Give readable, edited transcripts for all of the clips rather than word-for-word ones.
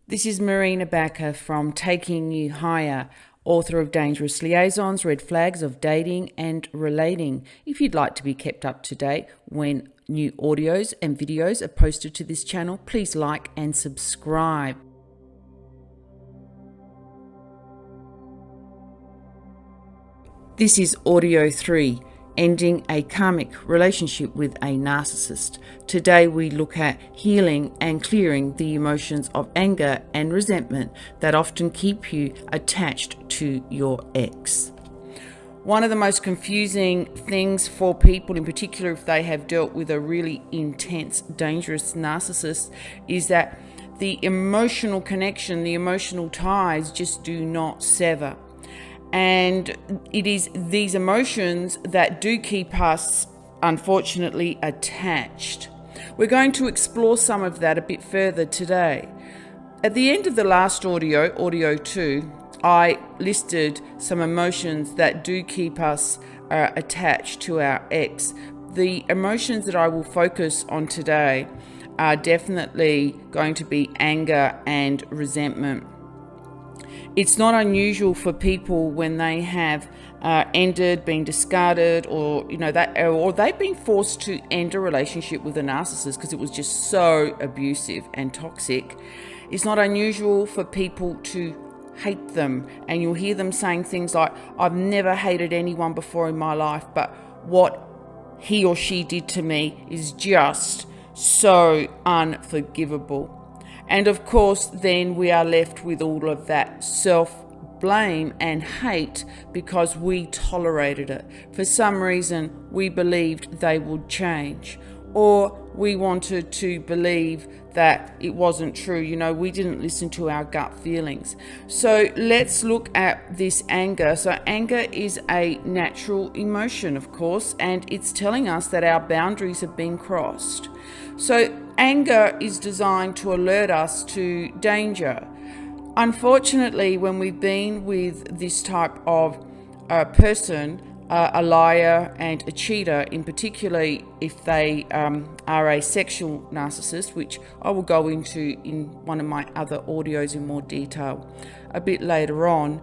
This is Marina Bakker from Taking You Higher, author of Dangerous Liaisons, Red Flags of Dating and Relating. If you'd like to be kept up to date when new audios and videos are posted to this channel, please like and subscribe. This is Audio 3, Ending a Karmic Relationship with a Narcissist. Today we look at healing and clearing the emotions of anger and resentment that often keep you attached to your ex. One of the most confusing things for people, in particular if they have dealt with a really intense, dangerous narcissist, is that the emotional connection, the emotional ties just do not sever. And it is these emotions that do keep us, unfortunately, attached. We're going to explore some of that a bit further today. At the end of the last audio, audio 2, I listed some emotions that do keep us attached to our ex. The emotions that I will focus on today are definitely going to be anger and resentment. It's not unusual for people when they have ended, been discarded, or they've been forced to end a relationship with a narcissist because it was just so abusive and toxic. It's not unusual for people to hate them, and you'll hear them saying things like, "I've never hated anyone before in my life, but what he or she did to me is just so unforgivable." And of course, then we are left with all of that self-blame and hate because we tolerated it. For some reason, we believed they would change, or we wanted to believe that it wasn't true. We didn't listen to our gut feelings. So let's look at this anger. So anger is a natural emotion, of course, and it's telling us that our boundaries have been crossed. So anger is designed to alert us to danger. Unfortunately, when we've been with this type of person, a liar and a cheater, in particularly if they are a sexual narcissist, which I will go into in one of my other audios in more detail a bit later on,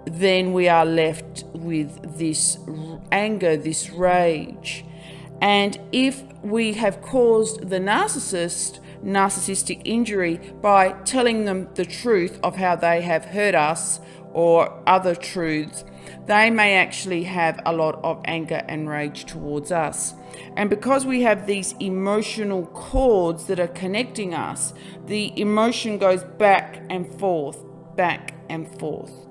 then we are left with this anger, this rage. And if we have caused the narcissistic injury by telling them the truth of how they have hurt us or other truths, they may actually have a lot of anger and rage towards us. And because we have these emotional cords that are connecting us, the emotion goes back and forth, back and forth.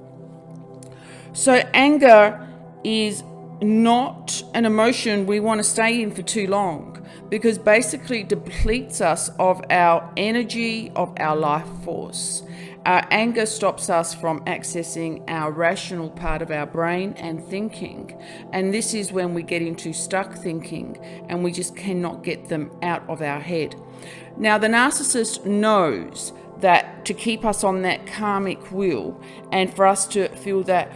So anger is not an emotion we want to stay in for too long, because basically it depletes us of our energy, of our life force. Anger stops us from accessing our rational part of our brain and thinking. And this is when we get into stuck thinking and we just cannot get them out of our head. Now, the narcissist knows that to keep us on that karmic wheel and for us to feel that,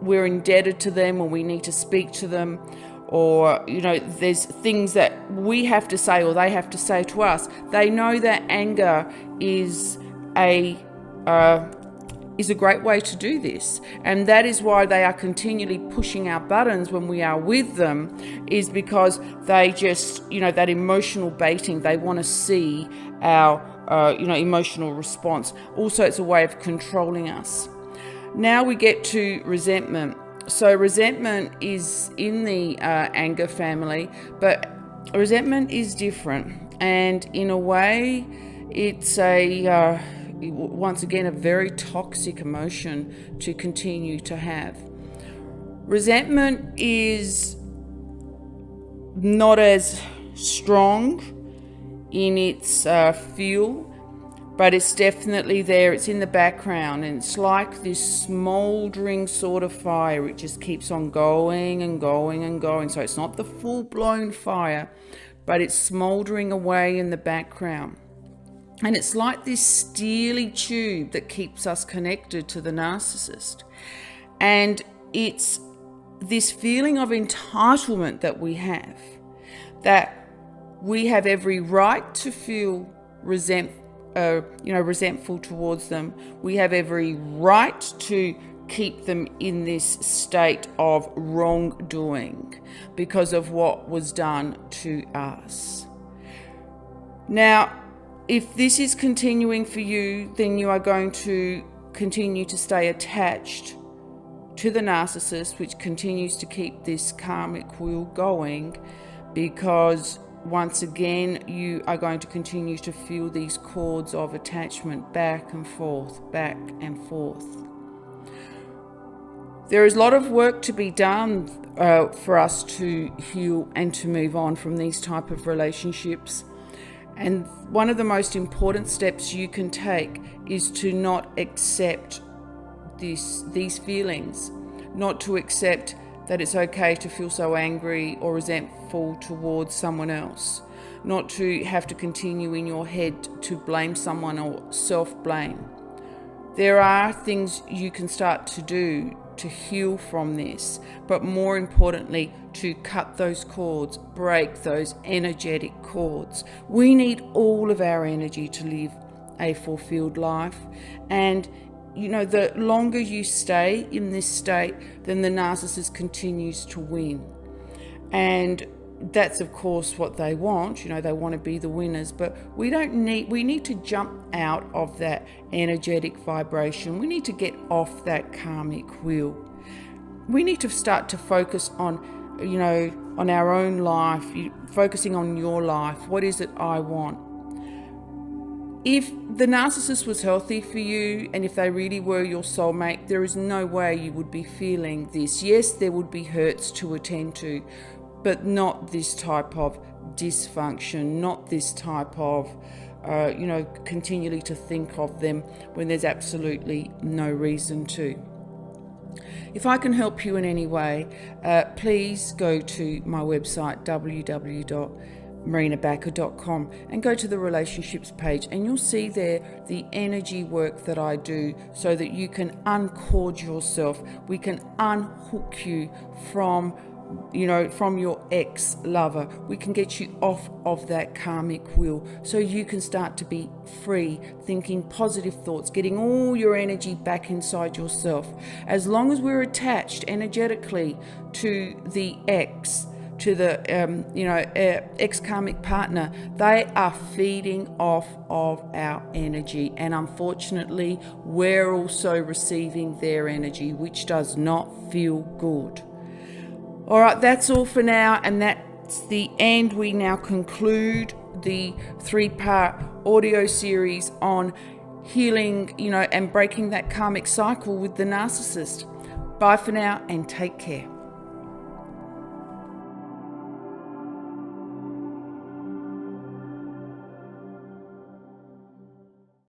we're indebted to them, or we need to speak to them, or there's things that we have to say or they have to say to us. They know that anger is a great way to do this, and that is why they are continually pushing our buttons when we are with them, is because they just that emotional baiting. They want to see our emotional response. Also, it's a way of controlling us. Now we get to resentment. So resentment is in the anger family, but resentment is different. And in a way, it's once again, a very toxic emotion to continue to have. Resentment is not as strong in its fuel, but it's definitely there. It's in the background, and it's like this smouldering sort of fire. It just keeps on going and going and going. So it's not the full-blown fire, but it's smouldering away in the background. And it's like this steely tube that keeps us connected to the narcissist. And it's this feeling of entitlement that we have every right to feel resentful towards them. We have every right to keep them in this state of wrongdoing because of what was done to us. Now, if this is continuing for you, then you are going to continue to stay attached to the narcissist, which continues to keep this karmic wheel going, because once again, you are going to continue to feel these cords of attachment back and forth, back and forth. There is a lot of work to be done for us to heal and to move on from these type of relationships. And one of the most important steps you can take is to not accept these feelings, not to accept that it's okay to feel so angry or resentful towards someone else, not to have to continue in your head to blame someone or self-blame. There are things you can start to do to heal from this, but more importantly, to cut those cords, break those energetic cords. We need all of our energy to live a fulfilled life, and the longer you stay in this state, then the narcissist continues to win. And that's of course what they want. They want to be the winners, but we need to jump out of that energetic vibration. We need to get off that karmic wheel. We need to start to focus on our own life, focusing on your life. What is it I want? If the narcissist was healthy for you, and if they really were your soulmate, there is no way you would be feeling this. Yes, there would be hurts to attend to, but not this type of dysfunction, not this type of, continually to think of them when there's absolutely no reason to. If I can help you in any way, please go to my website, www.marinabakker.com, and go to the relationships page, and you'll see there the energy work that I do so that you can uncord yourself. We can unhook you from your ex-lover. We can get you off of that karmic wheel so you can start to be free, thinking positive thoughts, getting all your energy back inside yourself. As long as we're attached energetically to the ex, to the ex-karmic partner, they are feeding off of our energy, and unfortunately we're also receiving their energy, which does not feel good. All right, that's all for now, and that's the end. We now conclude the 3-part audio series on healing, and breaking that karmic cycle with the narcissist. Bye for now, and take care.